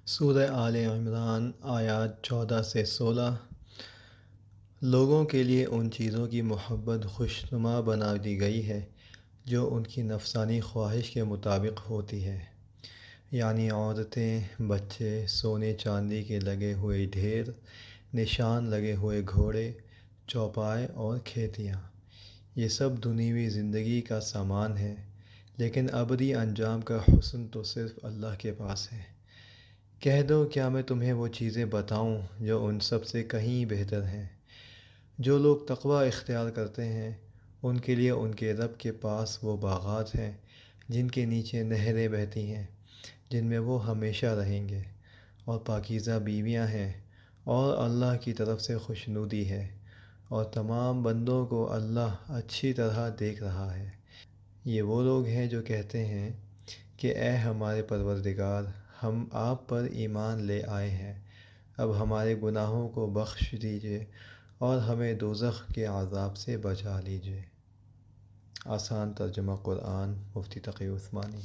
سورہ آل عمران آیات 14 سے 16۔ لوگوں کے لیے ان چیزوں کی محبت خوشنما بنا دی گئی ہے جو ان کی نفسانی خواہش کے مطابق ہوتی ہے، یعنی عورتیں، بچے، سونے چاندی کے لگے ہوئے ڈھیر، نشان لگے ہوئے گھوڑے، چوپائے اور کھیتیاں۔ یہ سب دنیوی زندگی کا سامان ہے، لیکن ابدی انجام کا حسن تو صرف اللہ کے پاس ہے۔ کہہ دو، کیا میں تمہیں وہ چیزیں بتاؤں جو ان سب سے کہیں بہتر ہیں؟ جو لوگ تقوی اختیار کرتے ہیں ان کے لیے ان کے رب کے پاس وہ باغات ہیں جن کے نیچے نہریں بہتی ہیں، جن میں وہ ہمیشہ رہیں گے، اور پاکیزہ بیویاں ہیں، اور اللہ کی طرف سے خوشنودی ہے، اور تمام بندوں کو اللہ اچھی طرح دیکھ رہا ہے۔ یہ وہ لوگ ہیں جو کہتے ہیں کہ اے ہمارے پروردگار، ہم آپ پر ایمان لے آئے ہیں، اب ہمارے گناہوں کو بخش دیجیے اور ہمیں دوزخ کے عذاب سے بچا لیجیے۔ آسان ترجمہ قرآن، مفتی تقی عثمانی۔